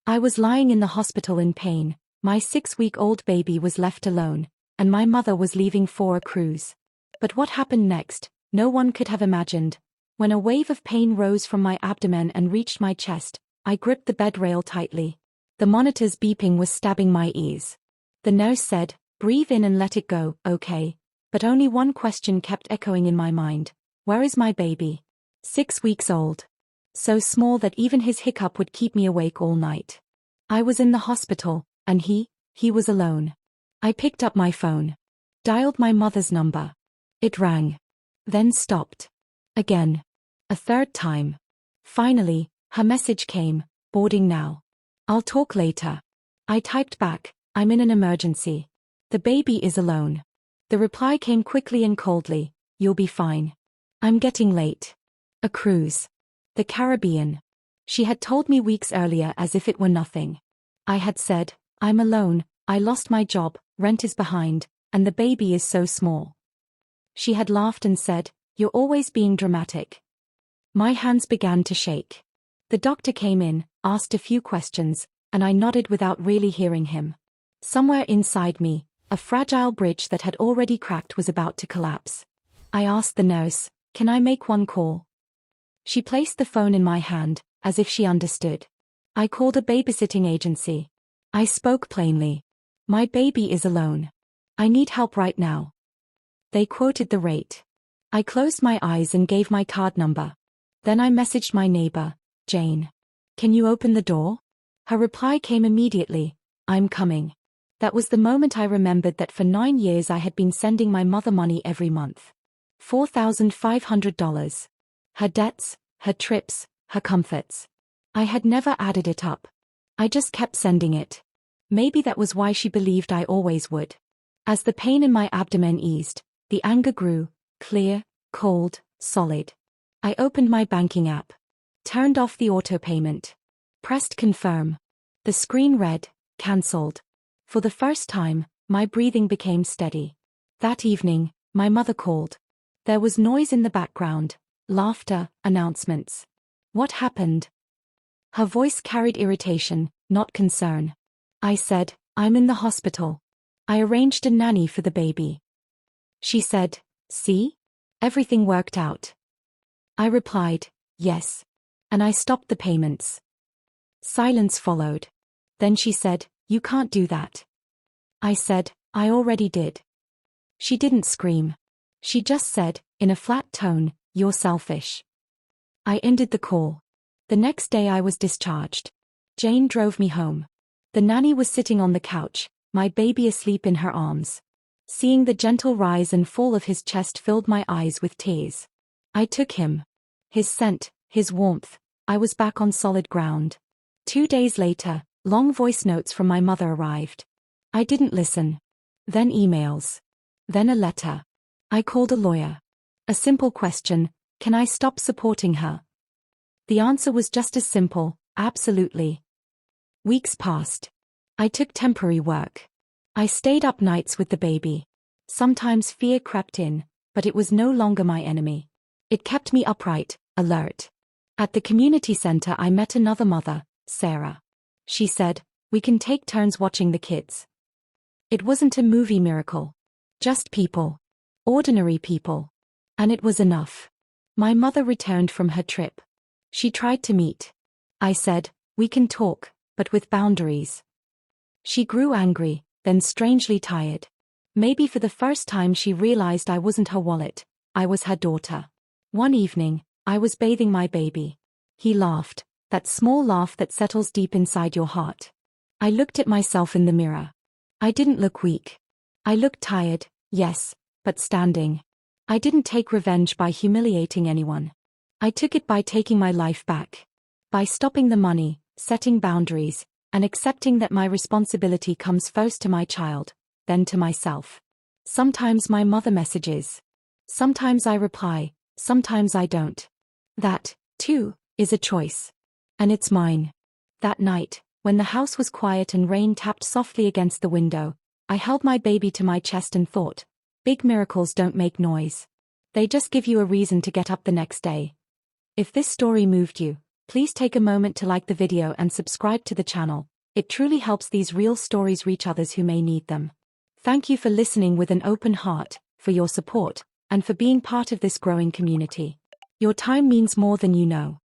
I was lying in the hospital in pain, my 6-week-old baby was left alone, and my mother was leaving for a cruise. But what happened next, no one could have imagined. When a wave of pain rose from my abdomen and reached my chest, I gripped the bed rail tightly. The monitor's beeping was stabbing my ears. The nurse said, "Breathe in and let it go, okay?" But only one question kept echoing in my mind. Where is my baby? 6 weeks old. So small that even his hiccup would keep me awake all night. I was in the hospital, and he was alone. I picked up my phone. Dialed my mother's number. It rang. Then stopped. Again. A third time. Finally, her message came, "Boarding now. I'll talk later." I typed back, "I'm in an emergency. The baby is alone." The reply came quickly and coldly, "You'll be fine. I'm getting late. A cruise. The Caribbean." She had told me weeks earlier as if it were nothing. I had said, "I'm alone, I lost my job, rent is behind, and the baby is so small." She had laughed and said, "You're always being dramatic." My hands began to shake. The doctor came in, asked a few questions, and I nodded without really hearing him. Somewhere inside me, a fragile bridge that had already cracked was about to collapse. I asked the nurse, "Can I make one call?" She placed the phone in my hand, as if she understood. I called a babysitting agency. I spoke plainly. "My baby is alone. I need help right now." They quoted the rate. I closed my eyes and gave my card number. Then I messaged my neighbor, Jane. "Can you open the door?" Her reply came immediately, "I'm coming." That was the moment I remembered that for 9 years I had been sending my mother money every month. $4,500. Her debts, her trips, her comforts. I had never added it up. I just kept sending it. Maybe that was why she believed I always would. As the pain in my abdomen eased, the anger grew, clear, cold, solid. I opened my banking app. Turned off the auto payment. Pressed confirm. The screen read, "Cancelled." For the first time, my breathing became steady. That evening, my mother called. There was noise in the background, laughter, announcements. "What happened?" Her voice carried irritation, not concern. I said, "I'm in the hospital. I arranged a nanny for the baby." She said, "See? Everything worked out." I replied, "Yes." And I stopped the payments. Silence followed. Then she said, "You can't do that." I said, "I already did." She didn't scream. She just said, in a flat tone, "You're selfish." I ended the call. The next day I was discharged. Jane drove me home. The nanny was sitting on the couch, my baby asleep in her arms. Seeing the gentle rise and fall of his chest filled my eyes with tears. I took him. His scent, his warmth, I was back on solid ground. 2 days later, long voice notes from my mother arrived. I didn't listen. Then emails. Then a letter. I called a lawyer. A simple question, can I stop supporting her? The answer was just as simple, absolutely. Weeks passed. I took temporary work. I stayed up nights with the baby. Sometimes fear crept in, but it was no longer my enemy. It kept me upright, alert. At the community center I met another mother, Sarah. She said, "We can take turns watching the kids." It wasn't a movie miracle. Just people. Ordinary people. And it was enough. My mother returned from her trip. She tried to meet. I said, "We can talk, but with boundaries." She grew angry, then strangely tired. Maybe for the first time she realized I wasn't her wallet, I was her daughter. One evening, I was bathing my baby. He laughed, that small laugh that settles deep inside your heart. I looked at myself in the mirror. I didn't look weak. I looked tired, yes, but standing. I didn't take revenge by humiliating anyone. I took it by taking my life back. By stopping the money, setting boundaries, and accepting that my responsibility comes first to my child, then to myself. Sometimes my mother messages. Sometimes I reply, sometimes I don't. That, too, is a choice. And it's mine. That night, when the house was quiet and rain tapped softly against the window, I held my baby to my chest and thought, big miracles don't make noise. They just give you a reason to get up the next day. If this story moved you, Please take a moment to like the video and subscribe to the channel. It truly helps these real stories reach others who may need them. Thank you for listening with an open heart, for your support, and for being part of this growing community. Your time means more than you know.